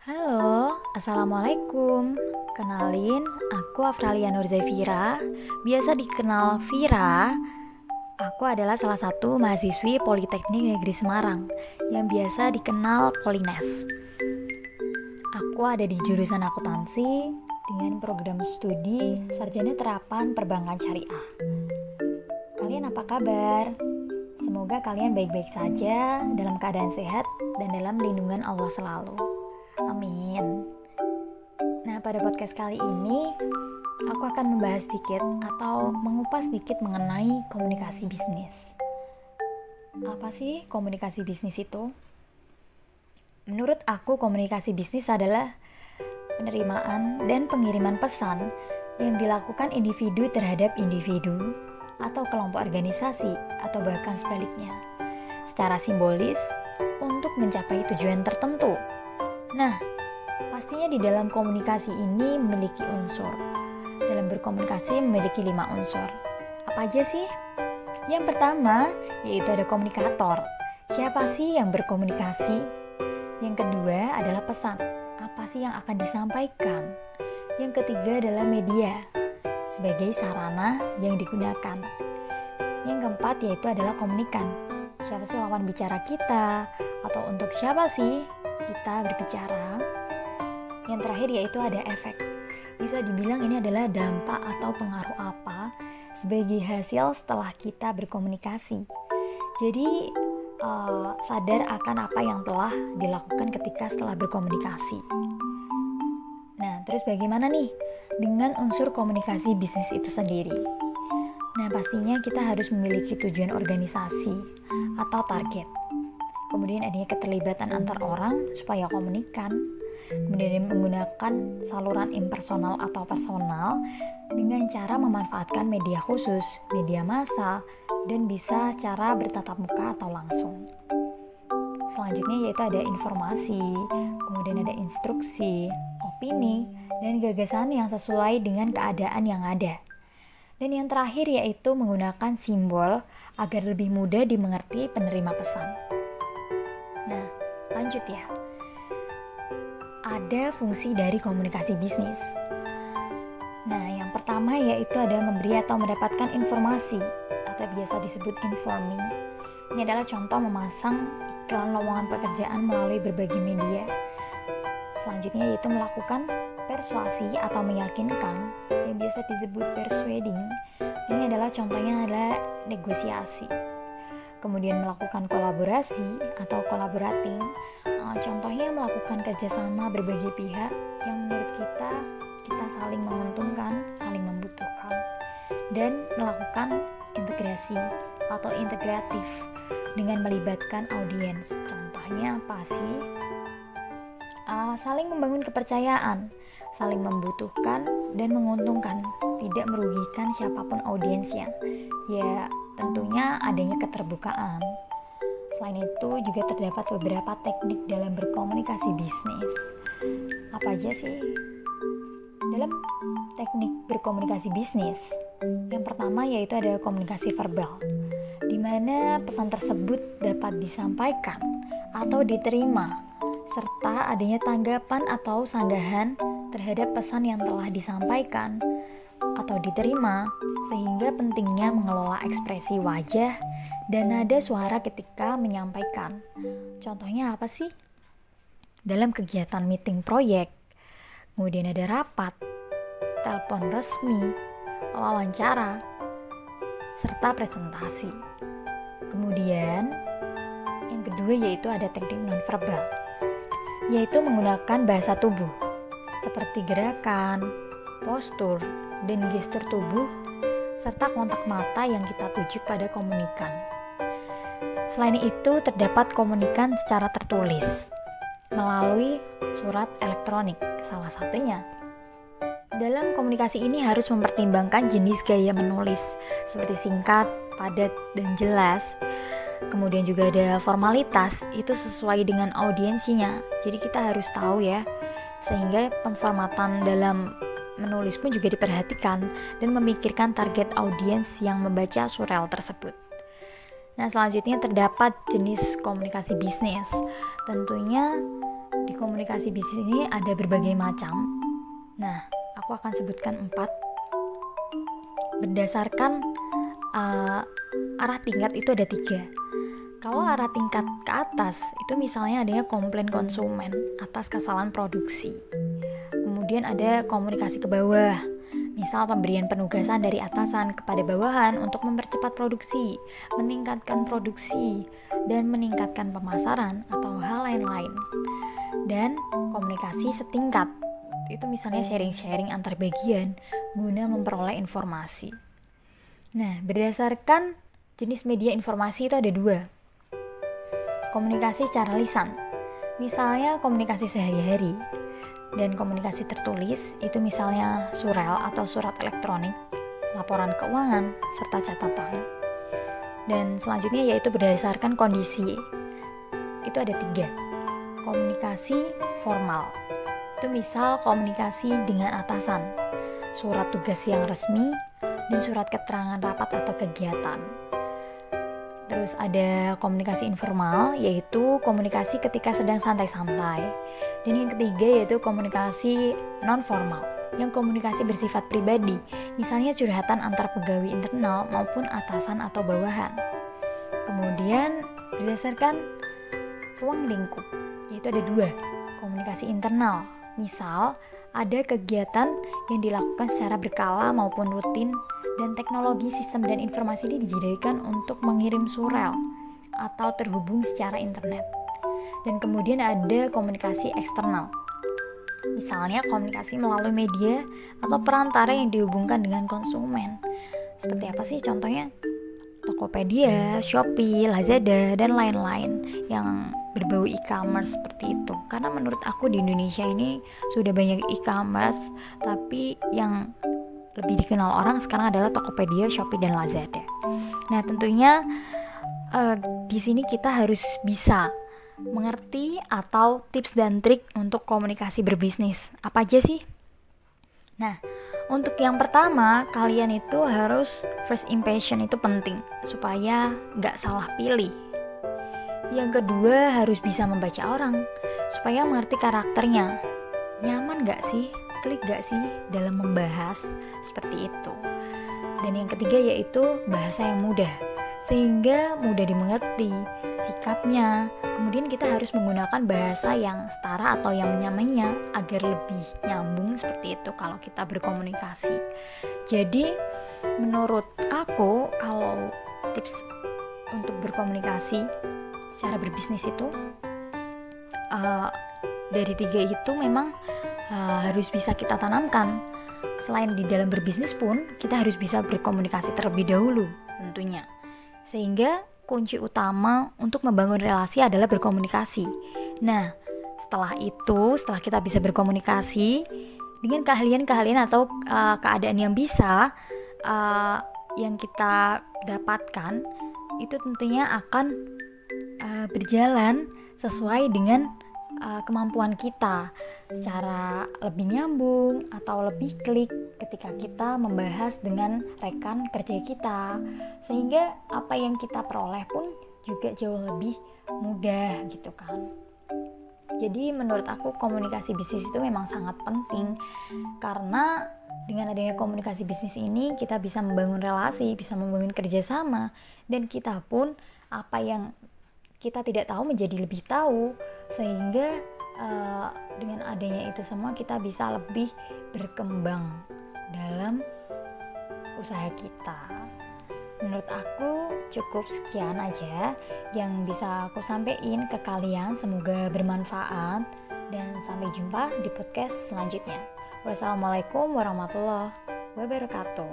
Halo, Assalamualaikum. Kenalin, aku Afralia Nur Zafira, biasa dikenal Vira. Aku adalah salah satu mahasiswi Politeknik Negeri Semarang yang biasa dikenal Polines. Aku ada di jurusan akuntansi dengan program studi Sarjana Terapan Perbankan Syariah. Kalian apa kabar? Semoga kalian baik-baik saja, dalam keadaan sehat, dan dalam lindungan Allah selalu. Amin. Nah, pada podcast kali ini aku akan membahas sedikit atau mengupas sedikit mengenai komunikasi bisnis. Apa sih komunikasi bisnis itu? Menurut aku, komunikasi bisnis adalah penerimaan dan pengiriman pesan yang dilakukan individu terhadap individu atau kelompok organisasi atau bahkan sebaliknya secara simbolis untuk mencapai tujuan tertentu. Nah, pastinya di dalam komunikasi ini memiliki unsur. Dalam berkomunikasi memiliki 5 unsur. Apa aja sih? Yang pertama, yaitu ada komunikator. Siapa sih yang berkomunikasi? Yang kedua adalah pesan. Apa sih yang akan disampaikan? Yang ketiga adalah media, sebagai sarana yang digunakan. Yang keempat yaitu adalah komunikan. Siapa sih lawan bicara kita? Atau untuk siapa sih kita berbicara? Yang terakhir yaitu ada efek. Bisa dibilang ini adalah dampak atau pengaruh apa sebagai hasil setelah kita berkomunikasi. Jadi sadar akan apa yang telah dilakukan ketika setelah berkomunikasi. Nah, terus bagaimana nih dengan unsur komunikasi bisnis itu sendiri? Nah, pastinya kita harus memiliki tujuan organisasi atau target. Kemudian adanya keterlibatan antar orang supaya komunikan. Kemudian menggunakan saluran impersonal atau personal dengan cara memanfaatkan media khusus, media massa, dan bisa cara bertatap muka atau langsung. Selanjutnya yaitu ada informasi, kemudian ada instruksi, opini, dan gagasan yang sesuai dengan keadaan yang ada. Dan yang terakhir yaitu menggunakan simbol agar lebih mudah dimengerti penerima pesan. Nah, lanjut ya. Ada fungsi dari komunikasi bisnis. Nah, yang pertama yaitu ada memberi atau mendapatkan informasi atau biasa disebut informing. Ini adalah contoh memasang iklan lowongan pekerjaan melalui berbagai media. Selanjutnya yaitu melakukan persuasi atau meyakinkan yang biasa disebut persuading. Ini adalah contohnya adalah negosiasi. Kemudian melakukan kolaborasi atau collaborating. Contohnya melakukan kerjasama berbagai pihak yang menurut kita saling menguntungkan, saling membutuhkan, dan melakukan integrasi atau integratif dengan melibatkan audiens. Contohnya apa sih? Saling membangun kepercayaan, saling membutuhkan dan menguntungkan, tidak merugikan siapapun audiensnya. Ya, tentunya adanya keterbukaan. Selain itu juga terdapat beberapa teknik dalam berkomunikasi bisnis. Apa aja sih? Dalam teknik berkomunikasi bisnis, yang pertama yaitu ada komunikasi verbal, di mana pesan tersebut dapat disampaikan atau diterima, serta adanya tanggapan atau sanggahan terhadap pesan yang telah disampaikan atau diterima, sehingga pentingnya mengelola ekspresi wajah dan nada suara ketika menyampaikan. Contohnya apa sih? Dalam kegiatan meeting proyek, kemudian ada rapat, telepon resmi, wawancara, serta presentasi. Kemudian, yang kedua yaitu ada teknik nonverbal, yaitu menggunakan bahasa tubuh, seperti gerakan, postur, dan gestur tubuh, serta kontak mata yang kita tuju pada komunikan. Selain itu, terdapat komunikan secara tertulis, melalui surat elektronik, salah satunya. Dalam komunikasi ini harus mempertimbangkan jenis gaya menulis, seperti singkat, padat, dan jelas. Kemudian juga ada formalitas, itu sesuai dengan audiensinya. Jadi kita harus tahu ya, sehingga pemformatan dalam menulis pun juga diperhatikan dan memikirkan target audiens yang membaca surel tersebut. Nah, selanjutnya terdapat jenis komunikasi bisnis. Tentunya Di komunikasi bisnis ini ada berbagai macam. Nah, aku akan sebutkan 4. Berdasarkan arah tingkat itu ada 3. Kalau arah tingkat ke atas, itu misalnya adanya komplain konsumen atas kesalahan produksi. Kemudian ada komunikasi ke bawah, misal pemberian penugasan dari atasan kepada bawahan untuk mempercepat produksi, meningkatkan produksi, dan meningkatkan pemasaran atau hal lain-lain. Dan komunikasi setingkat, itu misalnya sharing-sharing antar bagian guna memperoleh informasi. Nah, berdasarkan jenis media informasi itu ada 2. Komunikasi secara lisan, misalnya komunikasi sehari-hari, dan komunikasi tertulis itu misalnya surel atau surat elektronik, laporan keuangan, serta catatan. Dan selanjutnya yaitu berdasarkan kondisi, itu ada 3. Komunikasi formal, itu misal komunikasi dengan atasan, surat tugas yang resmi, dan surat keterangan rapat atau kegiatan. Terus ada komunikasi informal, yaitu komunikasi ketika sedang santai-santai. Dan yang ketiga yaitu komunikasi non-formal, yang komunikasi bersifat pribadi, misalnya curhatan antar pegawai internal maupun atasan atau bawahan. Kemudian berdasarkan ruang lingkup, yaitu ada 2. Komunikasi internal, misal ada kegiatan yang dilakukan secara berkala maupun rutin, dan teknologi sistem dan informasi ini dijadikan untuk mengirim surel atau terhubung secara internet. Dan kemudian ada komunikasi eksternal, misalnya komunikasi melalui media atau perantara yang dihubungkan dengan konsumen. Seperti apa sih contohnya? Tokopedia, Shopee, Lazada, dan lain-lain yang berbau e-commerce seperti itu. Karena menurut aku di Indonesia ini sudah banyak e-commerce, tapi yang lebih dikenal orang sekarang adalah Tokopedia, Shopee, dan Lazada. Nah, tentunya di sini kita harus bisa mengerti atau tips dan trik untuk komunikasi berbisnis. Apa aja sih? Nah, untuk yang pertama, kalian itu harus first impression itu penting supaya nggak salah pilih. Yang kedua, harus bisa membaca orang supaya mengerti karakternya. Nyaman nggak sih? Klik gak sih dalam membahas seperti itu. Dan yang ketiga yaitu bahasa yang mudah, sehingga mudah dimengerti sikapnya. Kemudian kita harus menggunakan bahasa yang setara atau yang menyamainya agar lebih nyambung seperti itu kalau kita berkomunikasi. Jadi menurut aku kalau tips untuk berkomunikasi secara berbisnis itu dari 3 itu memang harus bisa kita tanamkan. Selain di dalam berbisnis pun kita harus bisa berkomunikasi terlebih dahulu tentunya. Sehingga kunci utama untuk membangun relasi adalah berkomunikasi. Nah, setelah kita bisa berkomunikasi dengan keahlian-keahlian atau keadaan yang bisa yang kita dapatkan, itu tentunya akan berjalan sesuai dengan kemampuan kita secara lebih nyambung atau lebih klik ketika kita membahas dengan rekan kerja kita, sehingga apa yang kita peroleh pun juga jauh lebih mudah gitu kan. Jadi menurut aku komunikasi bisnis itu memang sangat penting, karena dengan adanya komunikasi bisnis ini kita bisa membangun relasi, bisa membangun kerjasama, dan kita pun apa yang kita tidak tahu menjadi lebih tahu, sehingga dengan adanya itu semua kita bisa lebih berkembang dalam usaha kita. Menurut aku cukup sekian aja yang bisa aku sampaikan ke kalian, semoga bermanfaat dan sampai jumpa di podcast selanjutnya. Wassalamualaikum warahmatullahi wabarakatuh.